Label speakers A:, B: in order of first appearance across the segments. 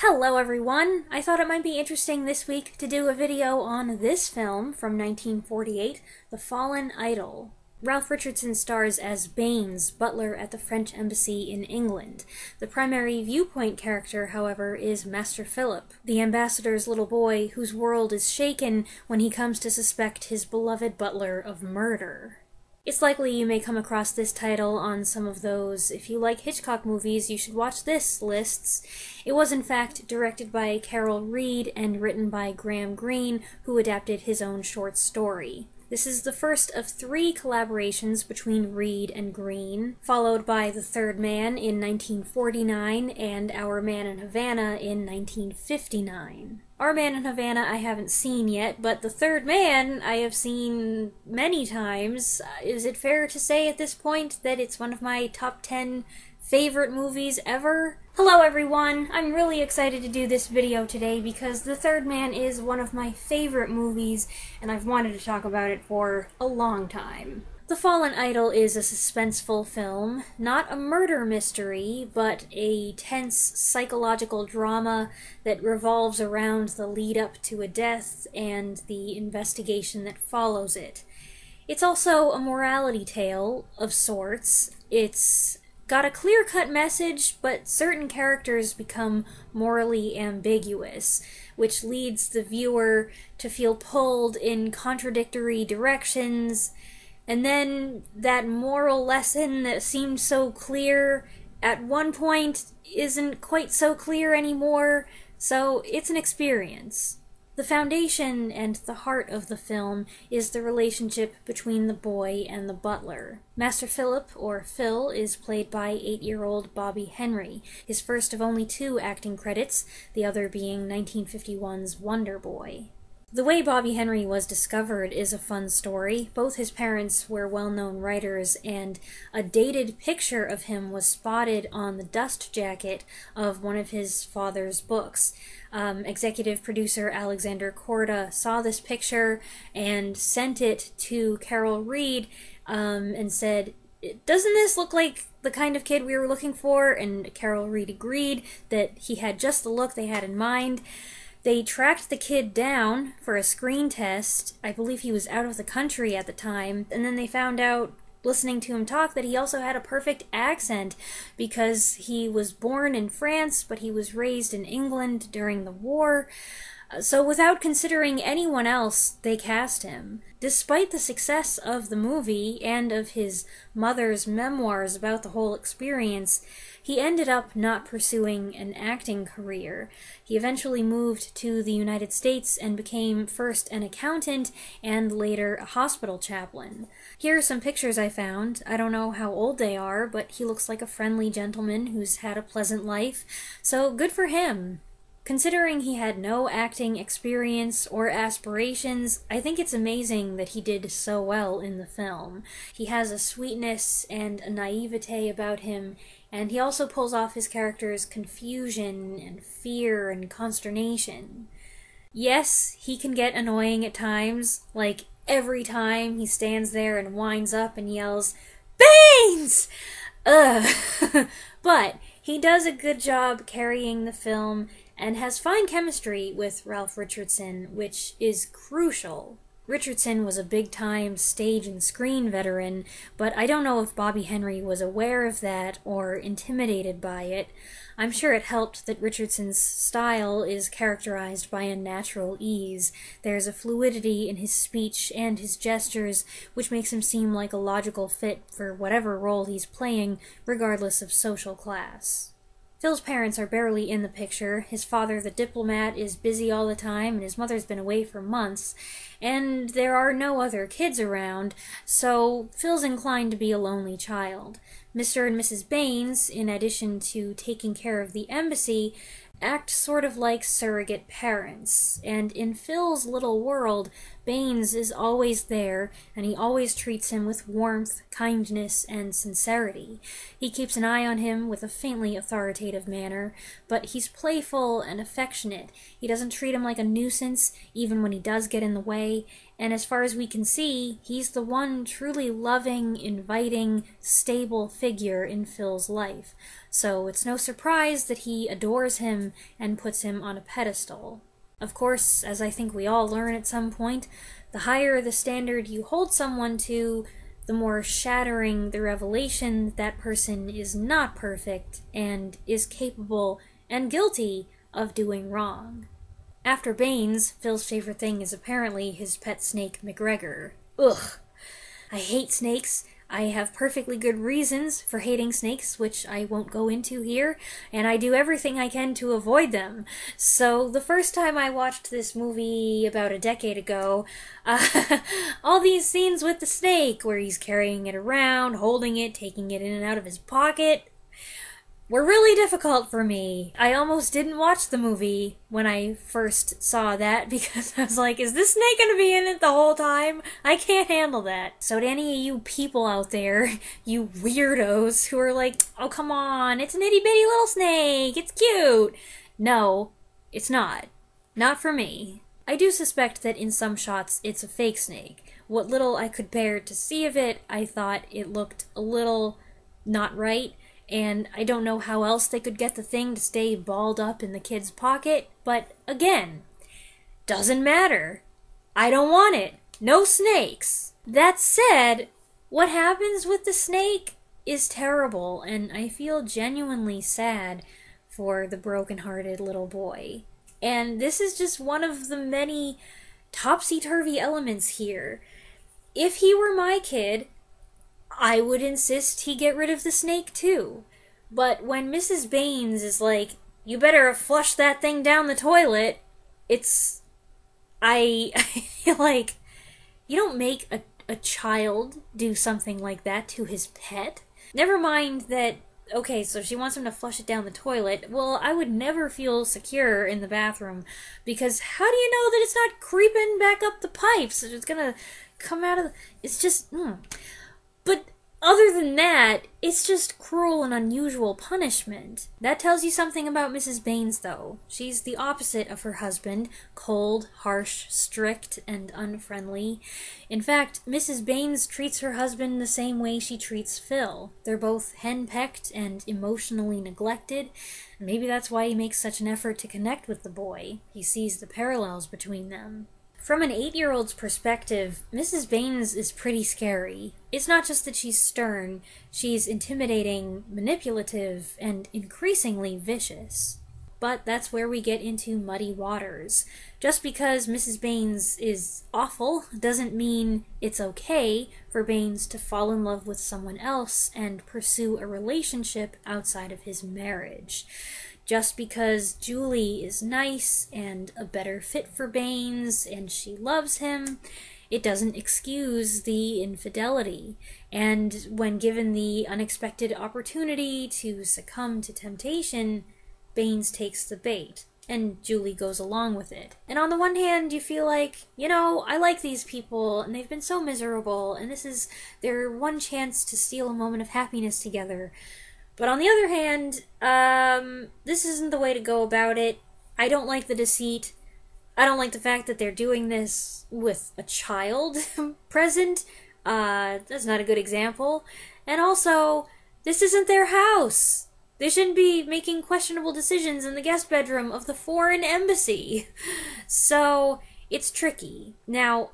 A: Hello everyone! I thought it might be interesting this week to do a video on this film from 1948, The Fallen Idol. Ralph Richardson stars as Baines, butler at the French embassy in England. The primary viewpoint character, however, is Master Philip, the ambassador's little boy whose world is shaken when he comes to suspect his beloved butler of murder. It's likely you may come across this title on some of those "if you like Hitchcock movies, you should watch this" lists. It was in fact directed by Carol Reed and written by Graham Greene, who adapted his own short story. This is the first of 3 collaborations between Reed and Greene, followed by The Third Man in 1949 and Our Man in Havana in 1959. Our Man in Havana I haven't seen yet, but The Third Man I have seen many times. Is it fair to say at this point that it's one of my top 10 favorite movies ever? Hello everyone! I'm really excited to do this video today because The Third Man is one of my favorite movies and I've wanted to talk about it for a long time. The Fallen Idol is a suspenseful film, not a murder mystery, but a tense psychological drama that revolves around the lead-up to a death and the investigation that follows it. It's also a morality tale of sorts. It's got a clear-cut message, but certain characters become morally ambiguous, which leads the viewer to feel pulled in contradictory directions. And then that moral lesson that seemed so clear at one point isn't quite so clear anymore, so it's an experience. The foundation and the heart of the film is the relationship between the boy and the butler. Master Philip, or Phil, is played by 8-year-old Bobby Henry, his first of only 2 acting credits, the other being 1951's Wonder Boy. The way Bobby Henry was discovered is a fun story. Both his parents were well-known writers, and a dated picture of him was spotted on the dust jacket of one of his father's books. Executive producer Alexander Korda saw this picture and sent it to Carol Reed and said, "Doesn't this look like the kind of kid we were looking for?" And Carol Reed agreed that he had just the look they had in mind. They tracked the kid down for a screen test. I believe he was out of the country at the time, and then they found out, listening to him talk, that he also had a perfect accent because he was born in France, but he was raised in England during the war. So without considering anyone else, they cast him. Despite the success of the movie and of his mother's memoirs about the whole experience, he ended up not pursuing an acting career. He eventually moved to the United States and became first an accountant and later a hospital chaplain. Here are some pictures I found. I don't know how old they are, but he looks like a friendly gentleman who's had a pleasant life, so good for him. Considering he had no acting experience or aspirations, I think it's amazing that he did so well in the film. He has a sweetness and a naivete about him, and he also pulls off his character's confusion and fear and consternation. Yes, he can get annoying at times, like every time he stands there and winds up and yells, "Baines!" Ugh. But he does a good job carrying the film and has fine chemistry with Ralph Richardson, which is crucial. Richardson was a big-time stage and screen veteran, but I don't know if Bobby Henry was aware of that or intimidated by it. I'm sure it helped that Richardson's style is characterized by a natural ease. There's a fluidity in his speech and his gestures which makes him seem like a logical fit for whatever role he's playing, regardless of social class. Phil's parents are barely in the picture. His father, the diplomat, is busy all the time, and his mother's been away for months, and there are no other kids around, so Phil's inclined to be a lonely child. Mr. and Mrs. Baines, in addition to taking care of the embassy, act sort of like surrogate parents, and in Phil's little world, Baines is always there, and he always treats him with warmth, kindness, and sincerity. He keeps an eye on him with a faintly authoritative manner, but he's playful and affectionate. He doesn't treat him like a nuisance, even when he does get in the way, And as far as we can see, he's the one truly loving, inviting, stable figure in Phil's life. So it's no surprise that he adores him and puts him on a pedestal. Of course, as I think we all learn at some point, the higher the standard you hold someone to, the more shattering the revelation that that person is not perfect and is capable and guilty of doing wrong. After Baines, Phil's favorite thing is apparently his pet snake, McGregor. Ugh. I hate snakes. I have perfectly good reasons for hating snakes, which I won't go into here, and I do everything I can to avoid them. So the first time I watched this movie about a decade ago, all these scenes with the snake, where he's carrying it around, holding it, taking it in and out of his pocket, were really difficult for me. I almost didn't watch the movie when I first saw that because I was like, is this snake gonna be in it the whole time? I can't handle that. So to any of you people out there, you weirdos who are like, oh come on, it's an itty bitty little snake, it's cute. No, it's not. Not for me. I do suspect that in some shots it's a fake snake. What little I could bear to see of it, I thought it looked a little not right. And I don't know how else they could get the thing to stay balled up in the kid's pocket, but again, doesn't matter. I don't want it. No snakes. That said, what happens with the snake is terrible, and I feel genuinely sad for the broken-hearted little boy. And this is just one of the many topsy-turvy elements here. If he were my kid, I would insist he get rid of the snake too. But when Mrs. Baines is like, you better flush that thing down the toilet, I feel like, you don't make a child do something like that to his pet. Never mind that, okay, so she wants him to flush it down the toilet. Well, I would never feel secure in the bathroom, because how do you know that it's not creeping back up the pipes? It's gonna come out of the... It's just... But other than that, it's just cruel and unusual punishment. That tells you something about Mrs. Baines, though. She's the opposite of her husband, cold, harsh, strict, and unfriendly. In fact, Mrs. Baines treats her husband the same way she treats Phil. They're both henpecked and emotionally neglected. Maybe that's why he makes such an effort to connect with the boy. He sees the parallels between them. From an 8-year-old's perspective, Mrs. Baines is pretty scary. It's not just that she's stern, she's intimidating, manipulative, and increasingly vicious. But that's where we get into muddy waters. Just because Mrs. Baines is awful doesn't mean it's okay for Baines to fall in love with someone else and pursue a relationship outside of his marriage. Just because Julie is nice and a better fit for Baines and she loves him, it doesn't excuse the infidelity. And when given the unexpected opportunity to succumb to temptation, Baines takes the bait, and Julie goes along with it. And on the one hand, you feel like, you know, I like these people, and they've been so miserable, and this is their one chance to steal a moment of happiness together. But on the other hand, this isn't the way to go about it. I don't like the deceit. I don't like the fact that they're doing this with a child present. That's not a good example. And also, this isn't their house. They shouldn't be making questionable decisions in the guest bedroom of the foreign embassy. So, it's tricky. Now,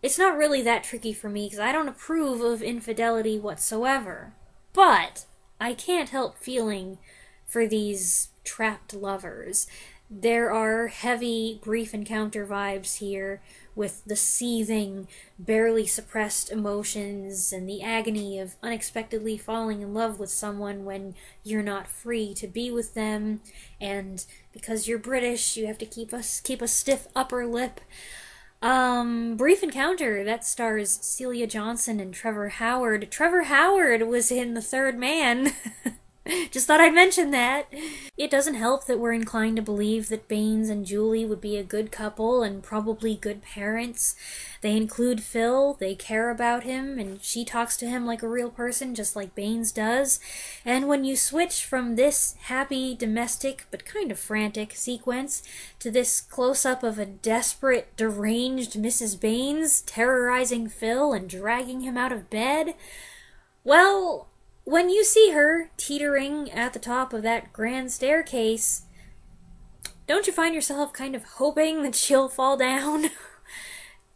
A: it's not really that tricky for me because I don't approve of infidelity whatsoever. But I can't help feeling for these trapped lovers. There are heavy brief encounter vibes here with the seething, barely suppressed emotions and the agony of unexpectedly falling in love with someone when you're not free to be with them, and because you're British, you have to keep a stiff upper lip. Brief Encounter, that stars Celia Johnson and Trevor Howard. Trevor Howard was in The Third Man. Just thought I'd mention that. It doesn't help that we're inclined to believe that Baines and Julie would be a good couple and probably good parents. They include Phil, they care about him, and she talks to him like a real person, just like Baines does. And when you switch from this happy, domestic, but kind of frantic sequence to this close-up of a desperate, deranged Mrs. Baines terrorizing Phil and dragging him out of bed, well, when you see her teetering at the top of that grand staircase, don't you find yourself kind of hoping that she'll fall down?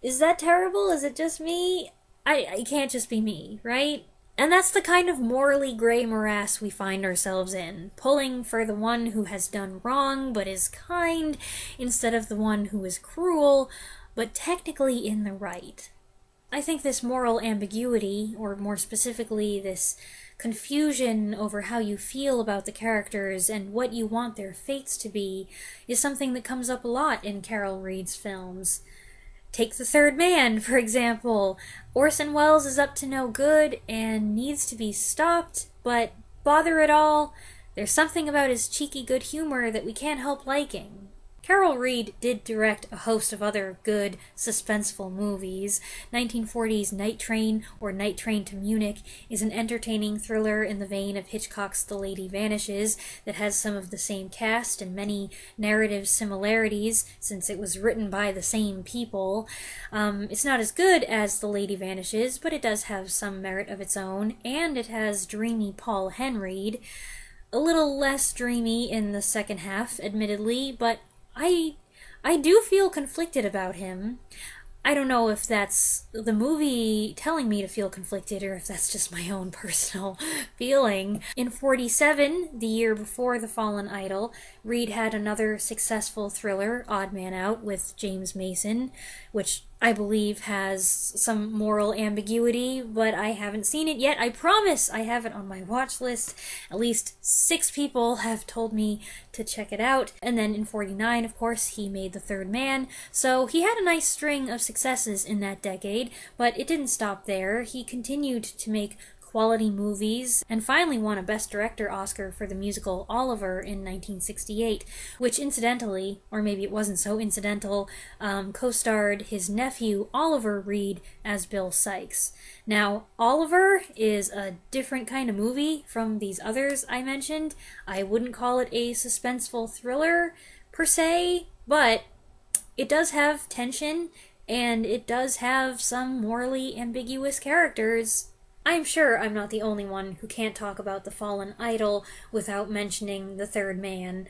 A: Is that terrible? Is it just me? It can't just be me, right? And that's the kind of morally gray morass we find ourselves in, pulling for the one who has done wrong but is kind, instead of the one who is cruel but technically in the right. I think this moral ambiguity, or more specifically this confusion over how you feel about the characters and what you want their fates to be, is something that comes up a lot in Carol Reed's films. Take The Third Man, for example. Orson Welles is up to no good and needs to be stopped, but bother it all, there's something about his cheeky good humor that we can't help liking. Carol Reed did direct a host of other good, suspenseful movies. 1940's Night Train, or Night Train to Munich, is an entertaining thriller in the vein of Hitchcock's The Lady Vanishes that has some of the same cast and many narrative similarities, since it was written by the same people. It's not as good as The Lady Vanishes, but it does have some merit of its own, and it has dreamy Paul Henreid. A little less dreamy in the second half, admittedly, but I do feel conflicted about him. I don't know if that's the movie telling me to feel conflicted or if that's just my own personal feeling. In 47, the year before The Fallen Idol, Reed had another successful thriller, Odd Man Out, with James Mason, which I believe has some moral ambiguity, but I haven't seen it yet. I promise I have it on my watch list. At least 6 people have told me to check it out. And then in 49, of course, he made The Third Man, so he had a nice string of successes in that decade, but it didn't stop there. He continued to make quality movies, and finally won a Best Director Oscar for the musical Oliver in 1968, which incidentally, or maybe it wasn't so incidental, co-starred his nephew Oliver Reed as Bill Sikes. Now, Oliver is a different kind of movie from these others I mentioned. I wouldn't call it a suspenseful thriller, per se, but it does have tension, and it does have some morally ambiguous characters. I'm sure I'm not the only one who can't talk about The Fallen Idol without mentioning The Third Man.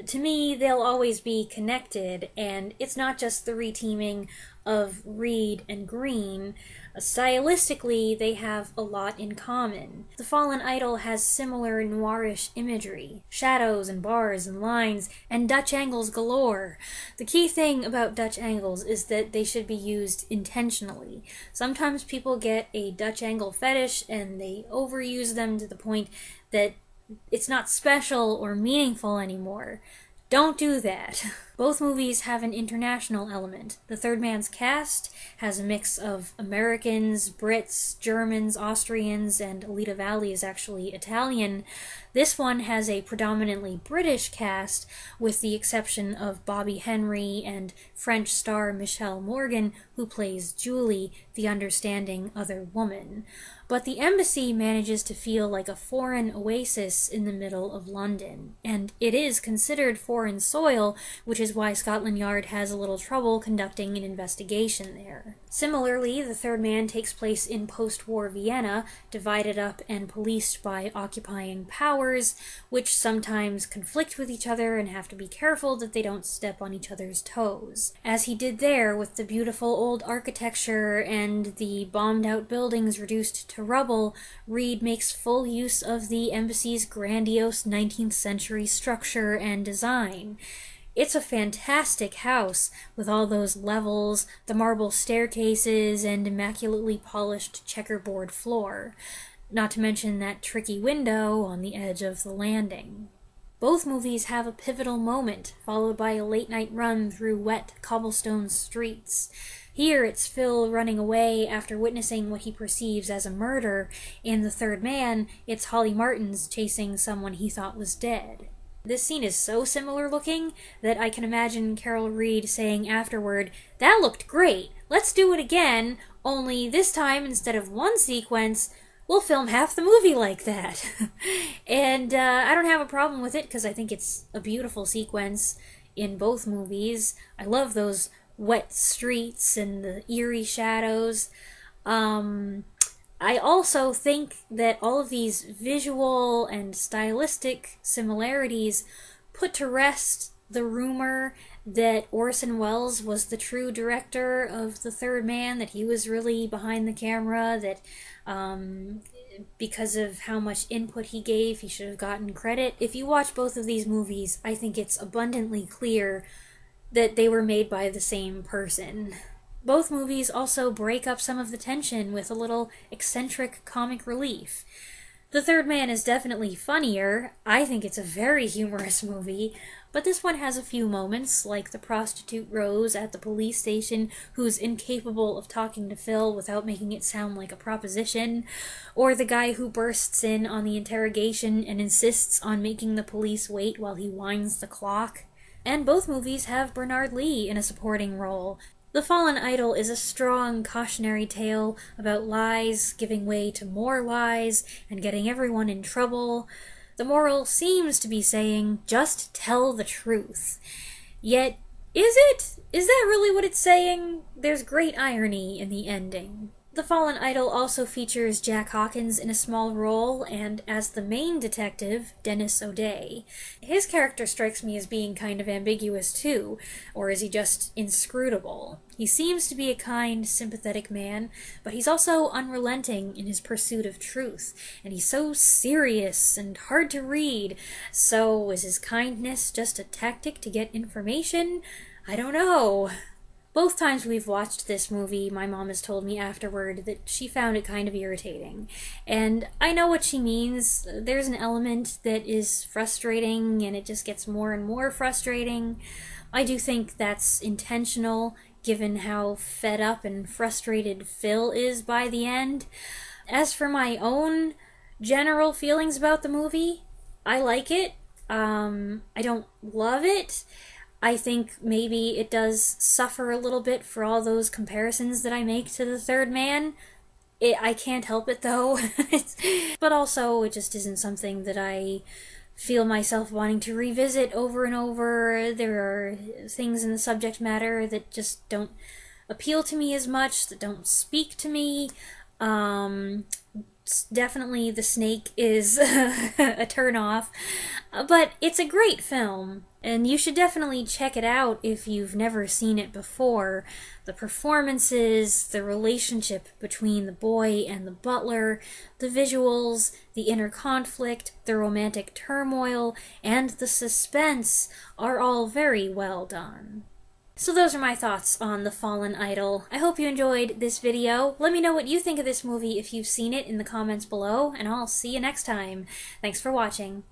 A: To me, they'll always be connected, and it's not just the reteaming of Reed and Green. Stylistically, they have a lot in common. The Fallen Idol has similar noirish imagery, shadows and bars and lines, and Dutch angles galore. The key thing about Dutch angles is that they should be used intentionally. Sometimes people get a Dutch angle fetish and they overuse them to the point that it's not special or meaningful anymore. Don't do that. Both movies have an international element. The Third Man's cast has a mix of Americans, Brits, Germans, Austrians, and Alita Valli is actually Italian. This one has a predominantly British cast, with the exception of Bobby Henry and French star Michelle Morgan, who plays Julie, the understanding other woman. But the embassy manages to feel like a foreign oasis in the middle of London, and it is considered foreign soil, which is why Scotland Yard has a little trouble conducting an investigation there. Similarly, The Third Man takes place in post-war Vienna, divided up and policed by occupying powers, which sometimes conflict with each other and have to be careful that they don't step on each other's toes. As he did there, with the beautiful old architecture and the bombed-out buildings reduced to rubble, Reed makes full use of the embassy's grandiose 19th century structure and design. It's a fantastic house, with all those levels, the marble staircases, and immaculately polished checkerboard floor. Not to mention that tricky window on the edge of the landing. Both movies have a pivotal moment, followed by a late-night run through wet cobblestone streets. Here, it's Phil running away after witnessing what he perceives as a murder. In The Third Man, it's Holly Martins chasing someone he thought was dead. This scene is so similar looking that I can imagine Carol Reed saying afterward, "That looked great, let's do it again, only this time instead of one sequence, we'll film half the movie like that." And I don't have a problem with it because I think it's a beautiful sequence in both movies. I love those wet streets and the eerie shadows. I also think that all of these visual and stylistic similarities put to rest the rumor that Orson Welles was the true director of The Third Man, that he was really behind the camera, that because of how much input he gave, he should have gotten credit. If you watch both of these movies, I think it's abundantly clear that they were made by the same person. Both movies also break up some of the tension with a little eccentric comic relief. The Third Man is definitely funnier. I think it's a very humorous movie, but this one has a few moments, like the prostitute Rose at the police station who's incapable of talking to Phil without making it sound like a proposition, or the guy who bursts in on the interrogation and insists on making the police wait while he winds the clock. And both movies have Bernard Lee in a supporting role. The Fallen Idol is a strong cautionary tale about lies giving way to more lies and getting everyone in trouble. The moral seems to be saying, just tell the truth. Yet, is it? Is that really what it's saying? There's great irony in the ending. The Fallen Idol also features Jack Hawkins in a small role, and as the main detective, Dennis O'Day. His character strikes me as being kind of ambiguous too, or is he just inscrutable? He seems to be a kind, sympathetic man, but he's also unrelenting in his pursuit of truth, and he's so serious and hard to read. So is his kindness just a tactic to get information? I don't know. Both times we've watched this movie, my mom has told me afterward that she found it kind of irritating. And I know what she means. There's an element that is frustrating, and it just gets more and more frustrating. I do think that's intentional, given how fed up and frustrated Phil is by the end. As for my own general feelings about the movie, I like it. I don't love it. I think maybe it does suffer a little bit for all those comparisons that I make to The Third Man. I can't help it, though. But also, it just isn't something that I feel myself wanting to revisit over and over. There are things in the subject matter that just don't appeal to me as much, that don't speak to me. Definitely the snake is a turn-off. But it's a great film, and you should definitely check it out if you've never seen it before. The performances, the relationship between the boy and the butler, the visuals, the inner conflict, the romantic turmoil, and the suspense are all very well done. So those are my thoughts on The Fallen Idol. I hope you enjoyed this video. Let me know what you think of this movie if you've seen it in the comments below, and I'll see you next time. Thanks for watching.